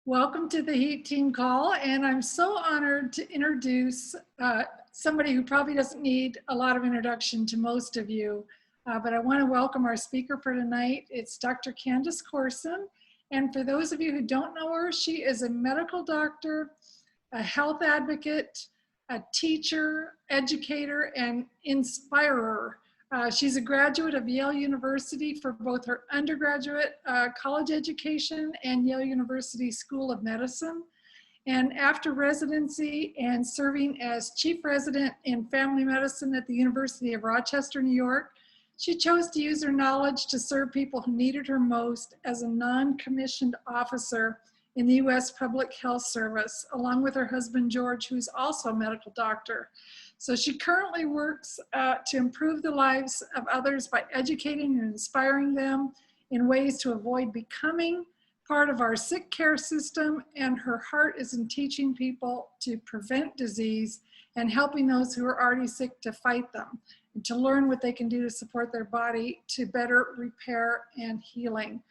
Welcome to the Heat Team Call, and I'm so honored to introduce somebody who probably doesn't need a lot of introduction to most of you, but I want to welcome our speaker for tonight. It's Dr. Candice Corson, and for those of you who don't know her, she is a medical doctor, a health advocate, a teacher, educator, and inspirer. She's a graduate of Yale University for both her undergraduate college education and Yale University School of Medicine. And after residency and serving as chief resident in family medicine at the University of Rochester, New York, she chose to use her knowledge to serve people who needed her most as a non-commissioned officer in the U.S. Public Health Service, along with her husband, George, who's also a medical doctor. So she currently works to improve the lives of others by educating and inspiring them in ways to avoid becoming part of our sick care system, and her heart is in teaching people to prevent disease and helping those who are already sick to fight them and to learn what they can do to support their body to better repair and healing.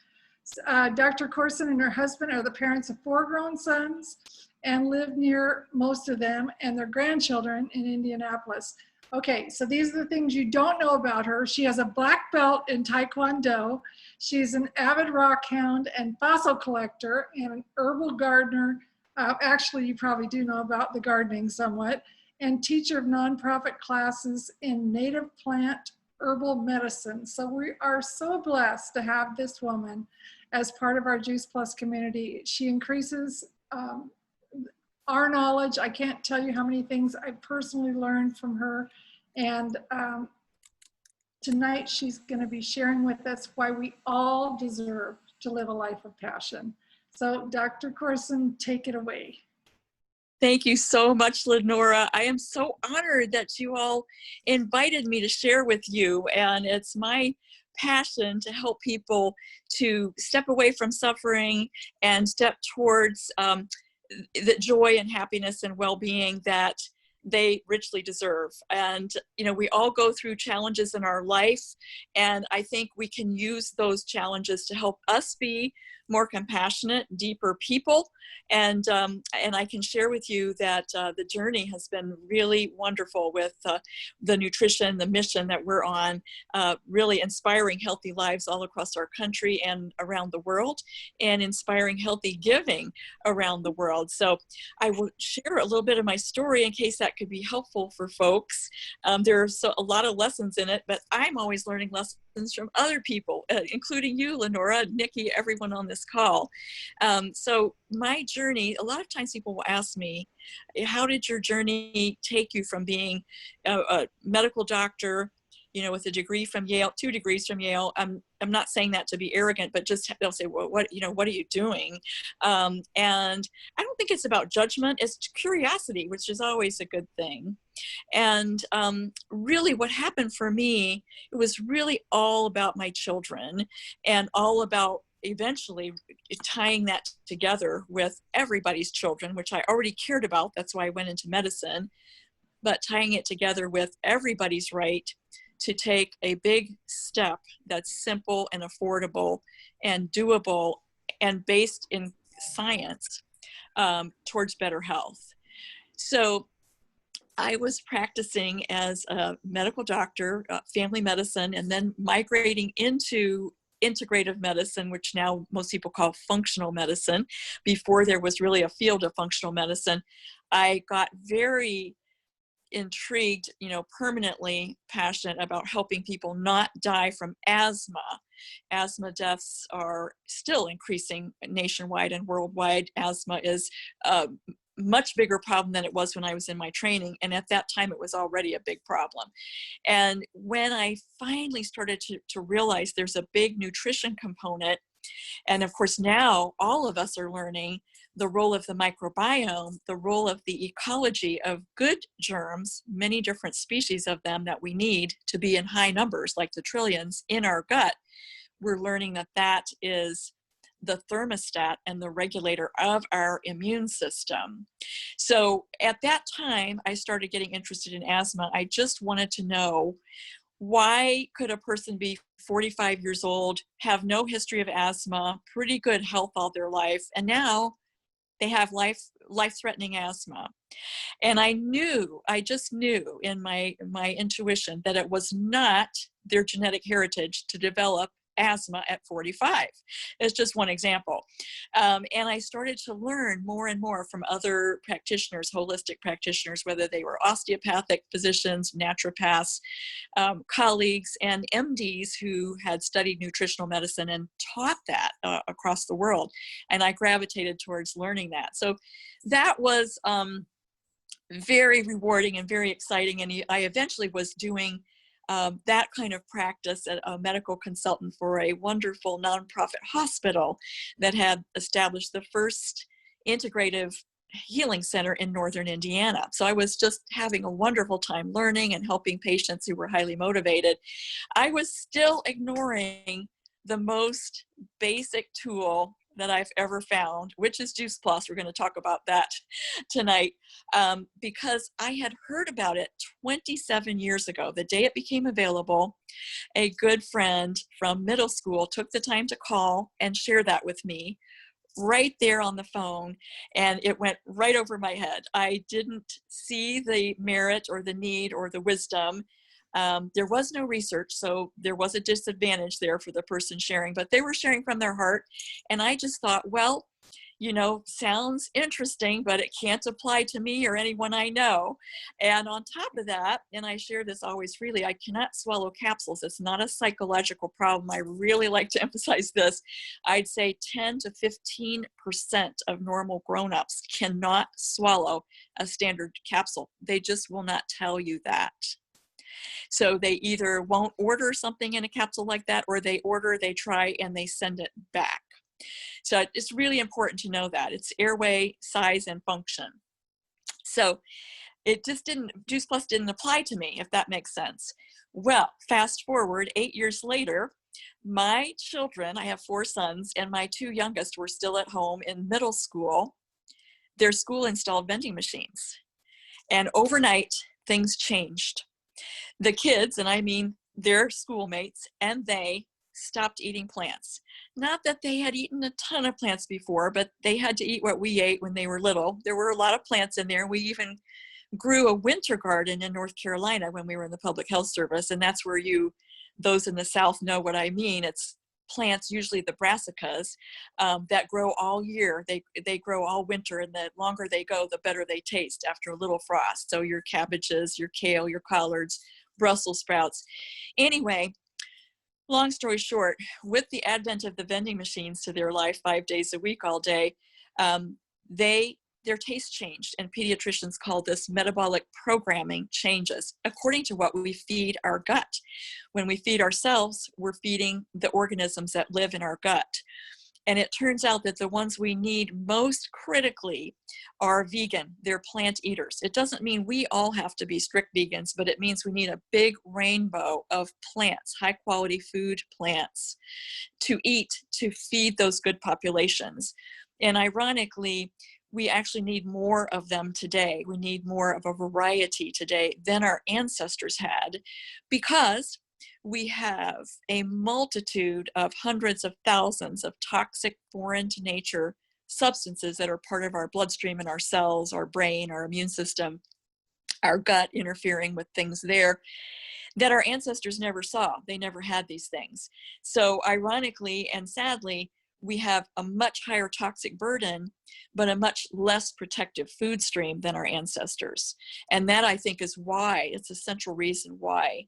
Dr. Corson and her husband are the parents of 4 grown sons and live near most of them and their grandchildren in Indianapolis. Okay, so these are the things you don't know about her. She has a black belt in Taekwondo. She's an avid rock hound and fossil collector and an herbal gardener. Actually, you probably do know about the gardening somewhat, and teacher of nonprofit classes in native plant herbal medicine. So we are so blessed to have this woman as part of our Juice Plus community. She increases our knowledge. I can't tell you how many things I personally learned from her. And tonight she's going to be sharing with us why we all deserve to live a life of passion. So Dr. Corson, take it away. Thank you so much, Lenora. I am so honored that you all invited me to share with you. And it's my passion to help people to step away from suffering and step towards the joy and happiness and well-being that they richly deserve. And, you know, we all go through challenges in our life, and I think we can use those challenges to help us be more compassionate, deeper people. And I can share with you that the journey has been really wonderful with the nutrition, the mission that we're on, really inspiring healthy lives all across our country and around the world, and inspiring healthy giving around the world. So I will share a little bit of my story in case that could be helpful for folks. There's a lot of lessons in it, but I'm always learning lessons from other people, including you, Lenora, Nikki, everyone on this call. So my journey, a lot of times people will ask me, how did your journey take you from being a medical doctor, you know, with a degree from Yale, 2 degrees from Yale? I'm not saying that to be arrogant, but just they'll say, well, what are you doing? And I don't think it's about judgment, it's curiosity, which is always a good thing. And really what happened for me, it was really all about my children and all about eventually tying that together with everybody's children, which I already cared about. That's why I went into medicine, but tying it together with everybody's right to take a big step that's simple and affordable and doable and based in science towards better health. So I was practicing as a medical doctor, family medicine, and then migrating into integrative medicine, which now most people call functional medicine. Before there was really a field of functional medicine, I got very intrigued, you know, permanently passionate about helping people not die from asthma. Asthma deaths are still increasing nationwide and worldwide. Asthma is much bigger problem than it was when I was in my training. And at that time, it was already a big problem. And when I finally started to realize there's a big nutrition component, and of course now all of us are learning the role of the microbiome, the role of the ecology of good germs, many different species of them that we need to be in high numbers, like the trillions in our gut. We're learning that that is the thermostat and the regulator of our immune system. So at that time, I started getting interested in asthma. I just wanted to know, why could a person be 45 years old, have no history of asthma, pretty good health all their life, and now they have life-threatening asthma. And I just knew in my intuition that it was not their genetic heritage to develop asthma at 45. It's just one example. And I started to learn more and more from other practitioners, holistic practitioners, whether they were osteopathic physicians, naturopaths, colleagues, and MDs who had studied nutritional medicine and taught that across the world. And I gravitated towards learning that. So that was very rewarding and very exciting. And I eventually was doing that kind of practice as a medical consultant for a wonderful nonprofit hospital that had established the first integrative healing center in northern Indiana. So I was just having a wonderful time learning and helping patients who were highly motivated. I was still ignoring the most basic tool that I've ever found, which is Juice Plus. We're going to talk about that tonight, because I had heard about it 27 years ago. The day it became available, a good friend from middle school took the time to call and share that with me right there on the phone, and it went right over my head. I didn't see the merit or the need or the wisdom. There was no research, so there was a disadvantage there for the person sharing, but they were sharing from their heart. And I just thought, well, you know, sounds interesting, but it can't apply to me or anyone I know. And on top of that, and I share this always freely, I cannot swallow capsules. It's not a psychological problem. I really like to emphasize this. I'd say 10 to 15% of normal grown-ups cannot swallow a standard capsule. They just will not tell you that. So they either won't order something in a capsule like that, or they order, they try, and they send it back. So it's really important to know that. It's airway, size, and function. So it just didn't, Juice Plus didn't apply to me, if that makes sense. Well, fast forward 8 years later, my children, I have 4 sons, and my 2 youngest were still at home in middle school. Their school installed vending machines. And overnight, things changed. The kids, and I mean their schoolmates, and they stopped eating plants. Not that they had eaten a ton of plants before, but they had to eat what we ate when they were little. There were a lot of plants in there. We even grew a winter garden in North Carolina when we were in the public health service. And that's where those in the South know what I mean. It's plants, usually the brassicas, that grow all year. They grow all winter, and the longer they go, the better they taste after a little frost. So your cabbages, your kale, your collards, Brussels sprouts. Anyway, long story short, with the advent of the vending machines to their life 5 days a week, all day, their taste changed, and pediatricians call this metabolic programming changes according to what we feed our gut. When we feed ourselves, we're feeding the organisms that live in our gut. And it turns out that the ones we need most critically are vegan. They're plant eaters. It doesn't mean we all have to be strict vegans, but it means we need a big rainbow of plants, high quality food plants to eat to feed those good populations. And ironically, we actually need more of them today. We need more of a variety today than our ancestors had, because we have a multitude of hundreds of thousands of toxic, foreign to nature substances that are part of our bloodstream and our cells, our brain, our immune system, our gut, interfering with things there that our ancestors never saw. They never had these things. So ironically and sadly, we have a much higher toxic burden, but a much less protective food stream than our ancestors. And that, I think, is why, it's a central reason why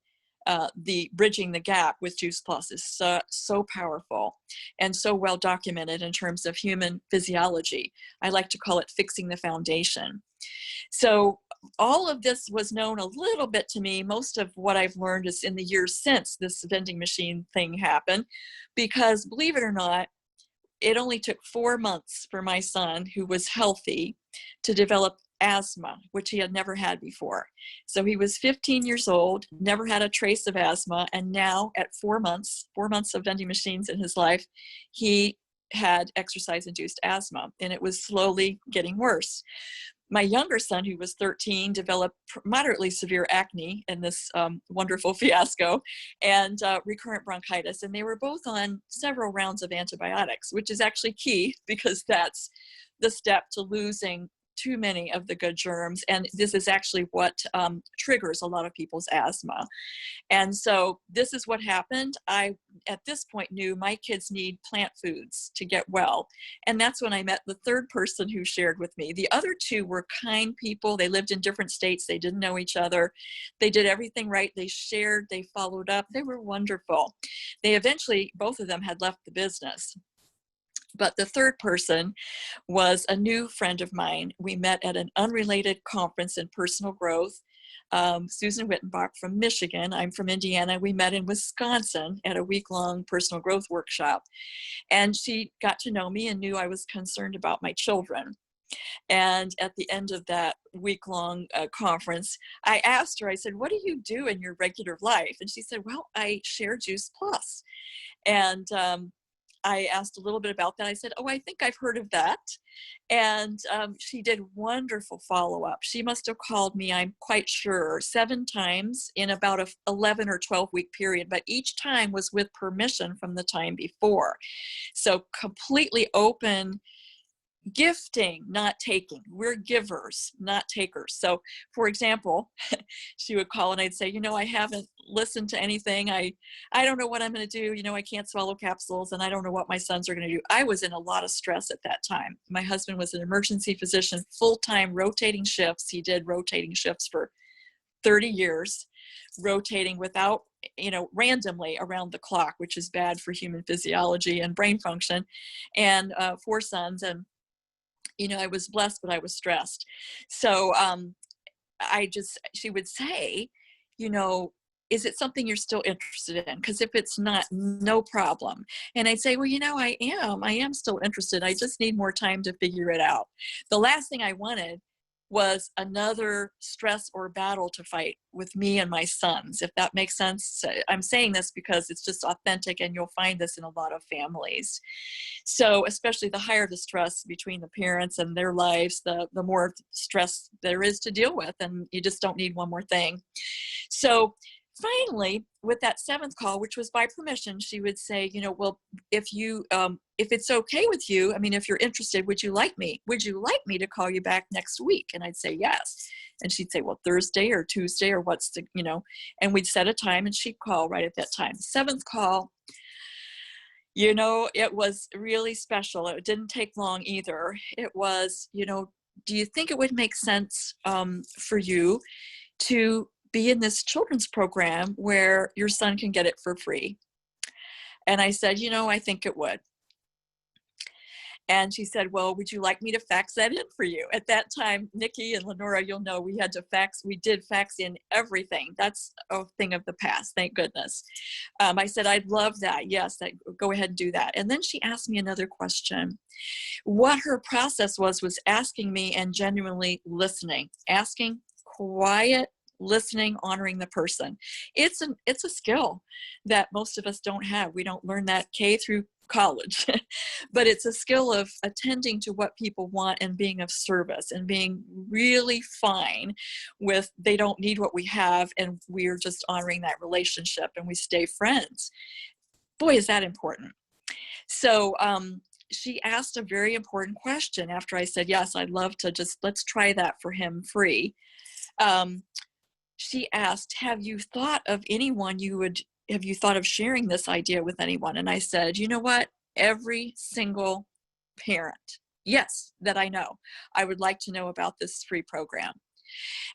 the bridging the gap with Juice Plus is so powerful and so well documented in terms of human physiology. I like to call it fixing the foundation. So all of this was known a little bit to me. Most of what I've learned is in the years since this vending machine thing happened, because believe it or not, it only took 4 months for my son, who was healthy, to develop asthma, which he had never had before. So he was 15 years old, never had a trace of asthma, and now at 4 months of vending machines in his life, he had exercise-induced asthma, and it was slowly getting worse. My younger son, who was 13, developed moderately severe acne in this wonderful fiasco and recurrent bronchitis. And they were both on several rounds of antibiotics, which is actually key because that's the step to losing too many of the good germs. And this is actually what triggers a lot of people's asthma. And so this is what happened. I, at this point, knew my kids need plant foods to get well. And that's when I met the third person who shared with me. The other two were kind people. They lived in different states. They didn't know each other. They did everything right. They shared, they followed up. They were wonderful. They eventually, both of them had left the business. But the third person was a new friend of mine. We met at an unrelated conference in personal growth. Susan Wittenbach from Michigan. I'm from Indiana. We met in Wisconsin at a week-long personal growth workshop. And she got to know me and knew I was concerned about my children. And at the end of that week-long conference, I asked her, I said, what do you do in your regular life? And she said, well, I share Juice Plus. And I asked a little bit about that. I said, oh, I think I've heard of that. And she did wonderful follow-up. She must have called me, I'm quite sure, 7 times in about a 11 or 12-week period, but each time was with permission from the time before. So completely open gifting, not taking. We're givers, not takers. So for example, she would call and I'd say, I haven't listened to anything. I don't know what I'm going to do. I can't swallow capsules and I don't know what my sons are going to do. I was in a lot of stress at that time. My husband was an emergency physician, full-time rotating shifts. He did rotating shifts for 30 years, rotating without, randomly around the clock, which is bad for human physiology and brain function, and 4 sons. And I was blessed, but I was stressed. So she would say, is it something you're still interested in? Because if it's not, no problem. And I'd say, well, I am still interested. I just need more time to figure it out. The last thing I wanted was another stress or battle to fight with me and my sons, if that makes sense. I'm saying this because it's just authentic and you'll find this in a lot of families. So especially the higher the stress between the parents and their lives, the more stress there is to deal with, and you just don't need one more thing. Finally, with that 7th call, which was by permission, she would say, well, if it's okay with you, if you're interested, would you like me to call you back next week? And I'd say yes. And she'd say, well, Thursday or Tuesday or and we'd set a time and she'd call right at that time. 7th call, it was really special. It didn't take long either. It was, do you think it would make sense for you to be in this children's program where your son can get it for free? And I said, I think it would. And she said, well, would you like me to fax that in for you? At that time, Nikki and Lenora, you'll know we did fax in everything. That's a thing of the past, thank goodness. I said, I'd love that. Yes, go ahead and do that. And then she asked me another question. What her process was asking me and genuinely listening, asking quiet, listening, honoring the person. It's a skill that most of us don't have. We don't learn that K through college, but it's a skill of attending to what people want and being of service and being really fine with they don't need what we have and we're just honoring that relationship and we stay friends. Boy, is that important. So she asked a very important question after I said, yes, I'd love to let's try that for him free. She asked, have you thought of sharing this idea with anyone? And I said, you know what? Every single parent, yes, that I know. I would like to know about this free program.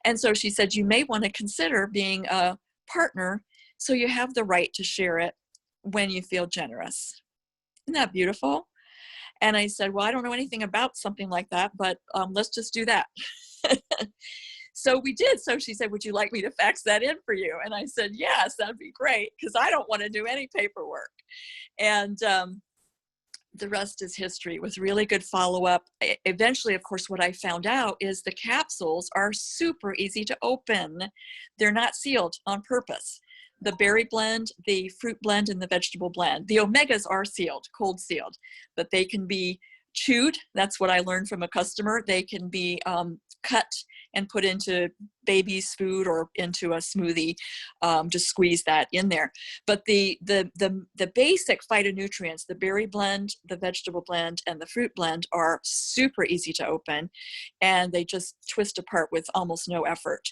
And so she said, you may want to consider being a partner so you have the right to share it when you feel generous. Isn't that beautiful? And I said, well, I don't know anything about something like that, but let's just do that. So we did. So she said, would you like me to fax that in for you? And I said, yes, that'd be great, because I don't want to do any paperwork. And the rest is history with really good follow-up. Eventually, of course, what I found out is the capsules are super easy to open. They're not sealed on purpose. The berry blend, the fruit blend, and the vegetable blend. The omegas are sealed, cold sealed, but they can be chewed. That's what I learned from a customer. They can be cut and put into baby's food or into a smoothie. Just squeeze that in there. But the basic phytonutrients, the berry blend, the vegetable blend, and the fruit blend are super easy to open, and they just twist apart with almost no effort.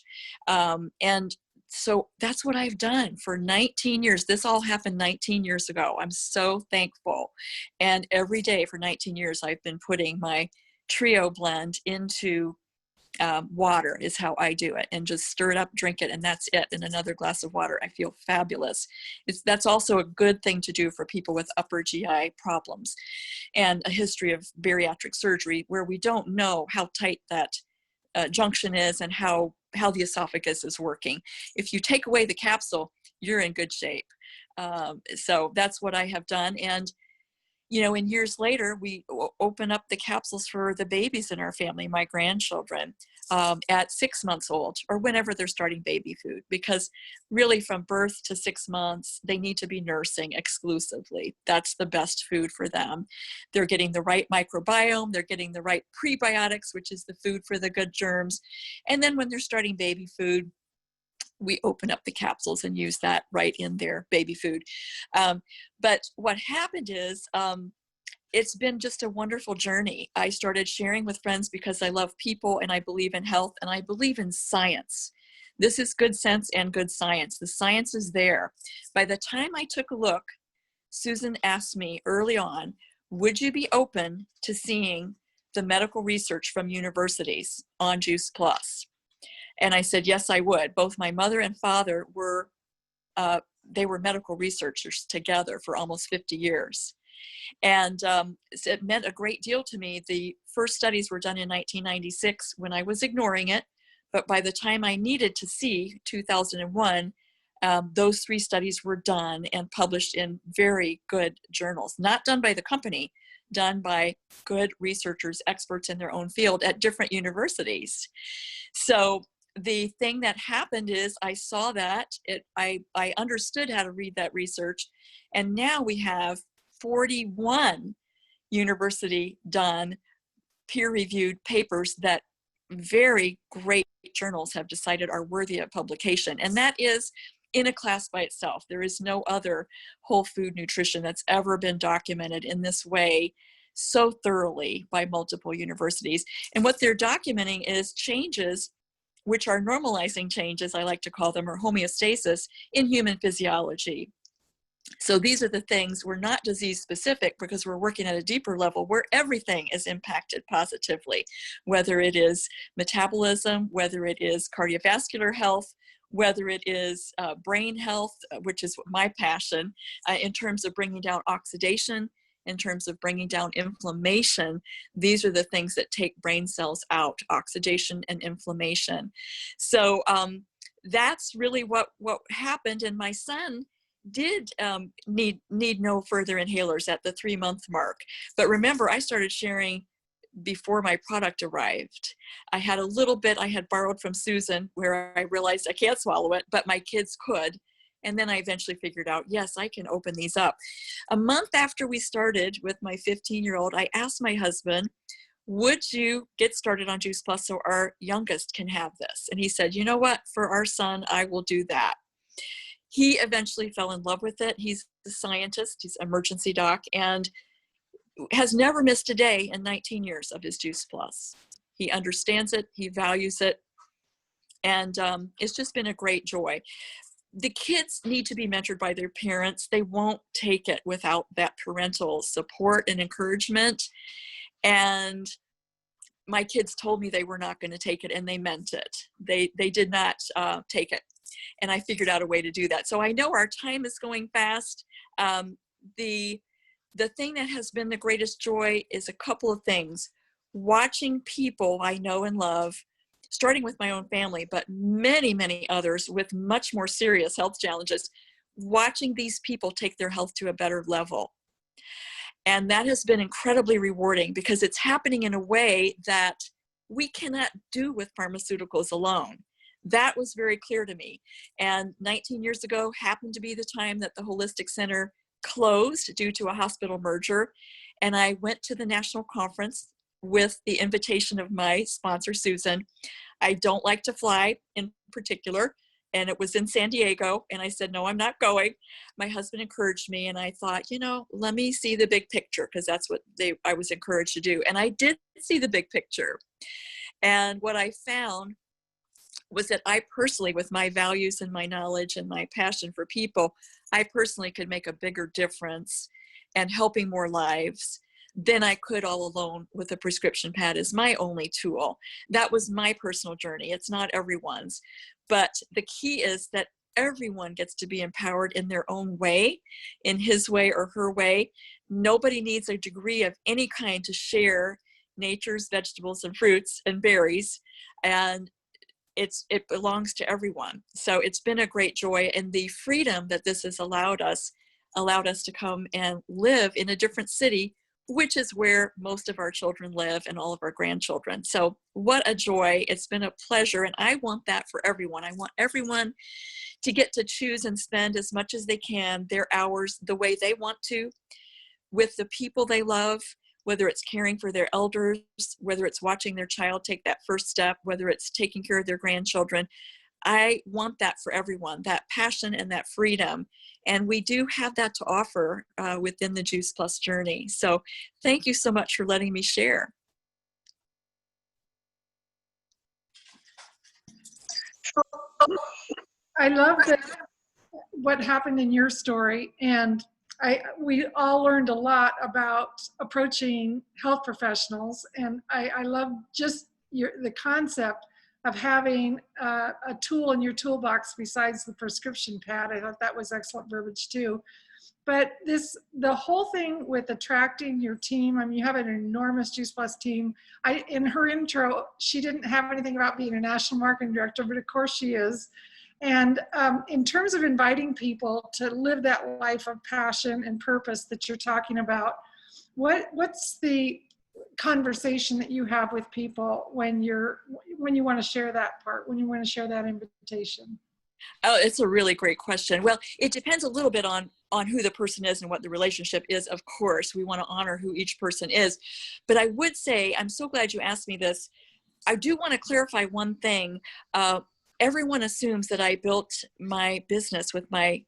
And so that's what I've done for 19 years. This all happened 19 years ago. I'm so thankful. And every day for 19 years, I've been putting my trio blend into water is how I do it, and just stir it up, drink it, and that's it. And another glass of water, I feel fabulous. That's also a good thing to do for people with upper GI problems and a history of bariatric surgery where we don't know how tight that junction is and how the esophagus is working. If you take away the capsule, you're in good shape. So that's what I have done. And and years later, we open up the capsules for the babies in our family, my grandchildren, at 6 months old or whenever they're starting baby food, because really from birth to 6 months, they need to be nursing exclusively. That's the best food for them. They're getting the right microbiome. They're getting the right prebiotics, which is the food for the good germs. And then when they're starting baby food, we open up the capsules and use that right in their baby food. But what happened is it's been just a wonderful journey. I started sharing with friends because I love people and I believe in health and I believe in science. This is good sense and good science. The science is there. By the time I took a look, Susan asked me early on, would you be open to seeing the medical research from universities on Juice Plus? And I said, yes, I would. Both my mother and father were medical researchers together for almost 50 years. And it meant a great deal to me. The first studies were done in 1996 when I was ignoring it. But by the time I needed to see 2001, those 3 studies were done and published in very good journals, not done by the company, done by good researchers, experts in their own field at different universities. So the thing that happened is I saw that, I understood how to read that research, and now we have 41 university done peer-reviewed papers that very great journals have decided are worthy of publication. And that is in a class by itself. There is no other whole food nutrition that's ever been documented in this way so thoroughly by multiple universities. And what they're documenting is changes which are normalizing changes, I like to call them, or homeostasis in human physiology. So these are the things, we're not disease specific because we're working at a deeper level where everything is impacted positively, whether it is metabolism, whether it is cardiovascular health, whether it is brain health, which is my passion, in terms of bringing down oxidation, in terms of bringing down inflammation. These are the things that take brain cells out, oxidation and inflammation. So that's really what happened. And my son did need no further inhalers at the 3-month mark. But remember, I started sharing before my product arrived. I had a little bit I had borrowed from Susan where I realized I can't swallow it, but my kids could. And then I eventually figured out, yes, I can open these up. A month after we started with my 15-year-old, I asked my husband, would you get started on Juice Plus so our youngest can have this? And he said, you know what, for our son, I will do that. He eventually fell in love with it. He's a scientist, he's an emergency doc, and has never missed a day in 19 years of his Juice Plus. He understands it, he values it, and it's just been a great joy. The kids need to be mentored by their parents. They won't take it without that parental support and encouragement. And my kids told me they were not going to take it, and they meant it. They did not take it. And I figured out a way to do that. So I know our time is going fast. The thing that has been the greatest joy is a couple of things. Watching people I know and love, starting with my own family, but many, many others with much more serious health challenges, watching these people take their health to a better level. And that has been incredibly rewarding because it's happening in a way that we cannot do with pharmaceuticals alone. That was very clear to me. And 19 years ago happened to be the time that the Holistic Center closed due to a hospital merger. and I went to the national conference with the invitation of my sponsor, Susan. I don't like to fly in particular, and it was in San Diego, and I said, no, I'm not going. My husband encouraged me, and I thought, let me see the big picture, because that's what I was encouraged to do. And I did see the big picture. And what I found was that I personally, with my values and my knowledge and my passion for people, I personally could make a bigger difference and helping more lives than I could all alone with a prescription pad as my only tool. That was my personal journey. It's not everyone's. But the key is that everyone gets to be empowered in their own way, in his way or her way. Nobody needs a degree of any kind to share nature's vegetables and fruits and berries. And it belongs to everyone. So it's been a great joy, and the freedom that this has allowed us to come and live in a different city, which is where most of our children live and all of our grandchildren. So what a joy. It's been a pleasure, and I want that for everyone. I want everyone to get to choose and spend as much as they can their hours the way they want to, with the people they love, whether it's caring for their elders, whether it's watching their child take that first step, whether it's taking care of their grandchildren. I want that for everyone, that passion and that freedom. And we do have that to offer within the Juice Plus journey. So thank you so much for letting me share. I love what happened in your story, and we all learned a lot about approaching health professionals, and I love just the concept of having a tool in your toolbox besides the prescription pad. I thought that was excellent verbiage too. But the whole thing with attracting your team, I mean, you have an enormous Juice Plus team. In her intro, she didn't have anything about being a national marketing director, but of course she is. And in terms of inviting people to live that life of passion and purpose that you're talking about, what's the conversation that you have with people when you want to share that part, when you want to share that invitation? Oh, it's a really great question. Well, it depends a little bit on who the person is and what the relationship is. Of course, we want to honor who each person is. But I would say, I'm so glad you asked me this. I do want to clarify one thing. Everyone assumes that I built my business with my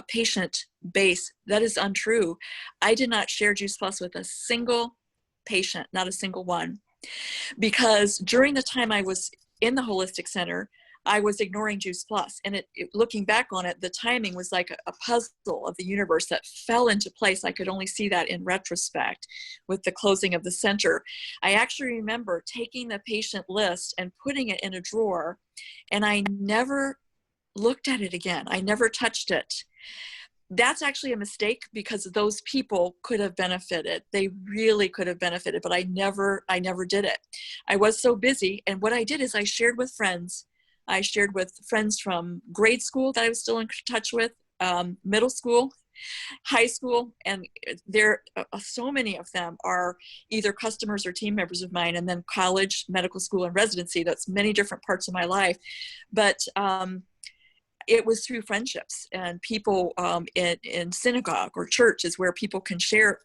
patient base. That is untrue. I did not share Juice Plus with a single patient, not a single one, because during the time I was in the holistic center, I was ignoring Juice Plus. And looking back on it, the timing was like a puzzle of the universe that fell into place. I could only see that in retrospect with the closing of the center. I actually remember taking the patient list and putting it in a drawer, and I never looked at it again. I never touched it. That's actually a mistake, because those people could have benefited. They really could have benefited, but I never did it. I was so busy. And what I did is I shared with friends. I shared with friends from grade school that I was still in touch with, middle school, high school, and there so many of them are either customers or team members of mine, and then college, medical school, and residency. That's many different parts of my life. But it was through friendships, and people in synagogue or church is where people can share,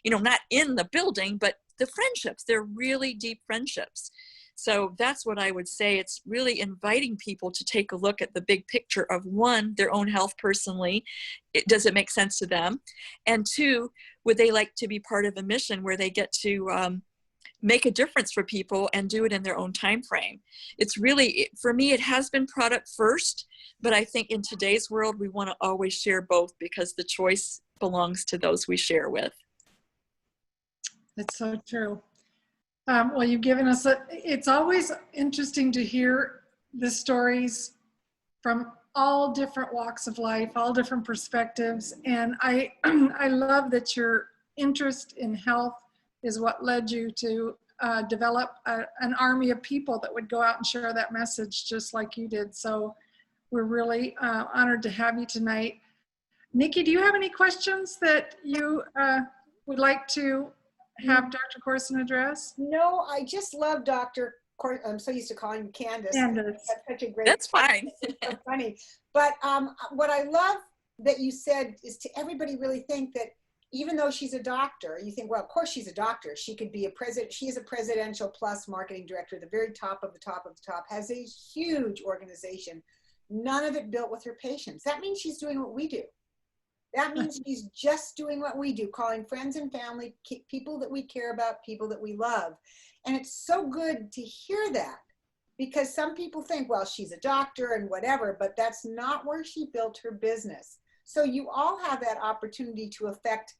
not in the building, but the friendships. They're really deep friendships. So that's what I would say. It's really inviting people to take a look at the big picture of, one, their own health personally. Does it make sense to them? And two, would they like to be part of a mission where they get to make a difference for people and do it in their own time frame? It's really, for me, it has been product first, but I think in today's world, we want to always share both, because the choice belongs to those we share with. That's so true. Well, you've given us it's always interesting to hear the stories from all different walks of life, all different perspectives. And I love that your interest in health is what led you to develop an army of people that would go out and share that message just like you did. So we're really honored to have you tonight. Nikki, do you have any questions that you would like to have Dr. Corson address? No, I just love Dr. Corson. I'm so used to calling him Candice. Candice. That's such a great. That's fine. It's so funny. But what I love that you said is to everybody really think that, even though she's a doctor, you think, well, of course she's a doctor. She could be a president. She is a presidential plus marketing director, the very top of the top of the top, has a huge organization. None of it built with her patients. That means she's doing what we do. That means she's just doing what we do, calling friends and family, people that we care about, people that we love. And it's so good to hear that, because some people think, well, she's a doctor and whatever, but that's not where she built her business. So you all have that opportunity to affect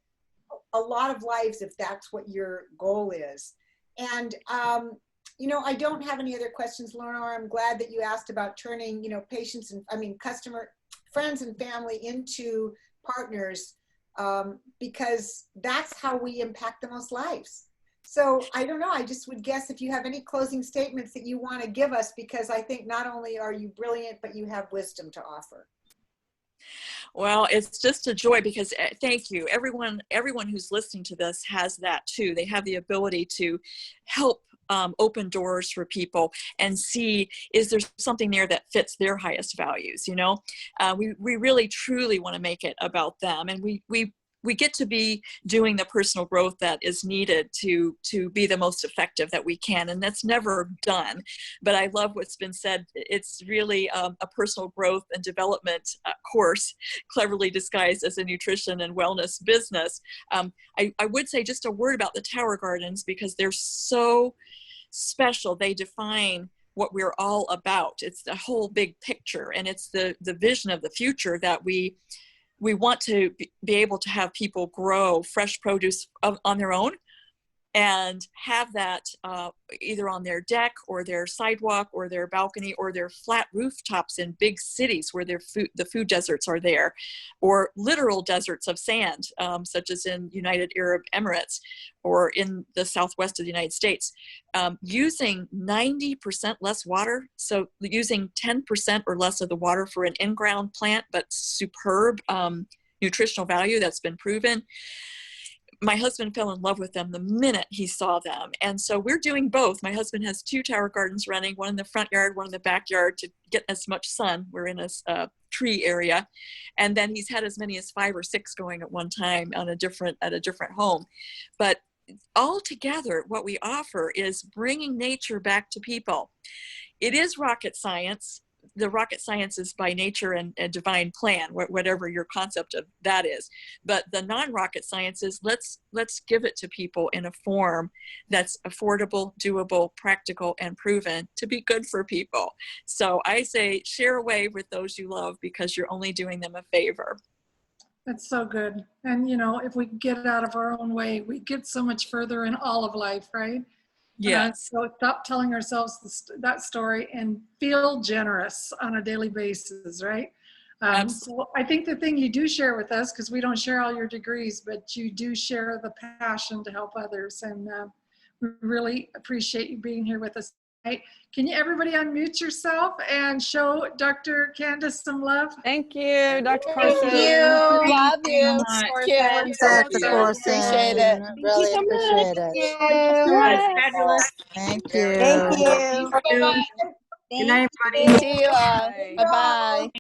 a lot of lives if that's what your goal is. And, you know, I don't have any other questions, Lenora. I'm glad that you asked about turning, you know, patients and, friends and family into partners, because that's how we impact the most lives. So I don't know, I just would guess if you have any closing statements that you want to give us, because I think not only are you brilliant, but you have wisdom to offer. Well, it's just a joy, because thank you. Everyone who's listening to this has that too. They have the ability to help open doors for people and see, is there something there that fits their highest values? You know, we really truly want to make it about them, and we get to be doing the personal growth that is needed to be the most effective that we can. And that's never done. But I love what's been said. It's really a personal growth and development course, cleverly disguised as a nutrition and wellness business. I would say just a word about the Tower Gardens, because they're so special. They define what we're all about. It's the whole big picture, and it's the vision of the future that we want to be able to have people grow fresh produce on their own, and have that either on their deck or their sidewalk or their balcony or their flat rooftops in big cities where the food deserts are there, or literal deserts of sand, such as in United Arab Emirates or in the southwest of the United States, using 90% less water. So using 10% or less of the water for an in-ground plant, but superb nutritional value that's been proven. My husband fell in love with them the minute he saw them. And so we're doing both. My husband has 2 Tower Gardens running, one in the front yard, one in the backyard, to get as much sun. We're in a tree area. And then he's had as many as 5 or 6 going at one time at a different home. But all together, what we offer is bringing nature back to people. It is rocket science. The rocket science is by nature and divine plan, whatever your concept of that is. But the non-rocket science is let's give it to people in a form that's affordable, doable, practical, and proven to be good for people. So I say share away with those you love, because you're only doing them a favor. That's so good. And, you know, if we get out of our own way, we get so much further in all of life, right? Yes. So stop telling ourselves that story and feel generous on a daily basis, right? So I think the thing you do share with us, because we don't share all your degrees, but you do share the passion to help others. And we really appreciate you being here with us tonight. Can you everybody unmute yourself and show Dr. Candice some love? Thank you, Dr. Corson. Love you. Thank you. Dr. Corson. Appreciate it. Really appreciate it. Fabulous. Thank you. Thank you. Good night, everybody. See you all. Bye-bye.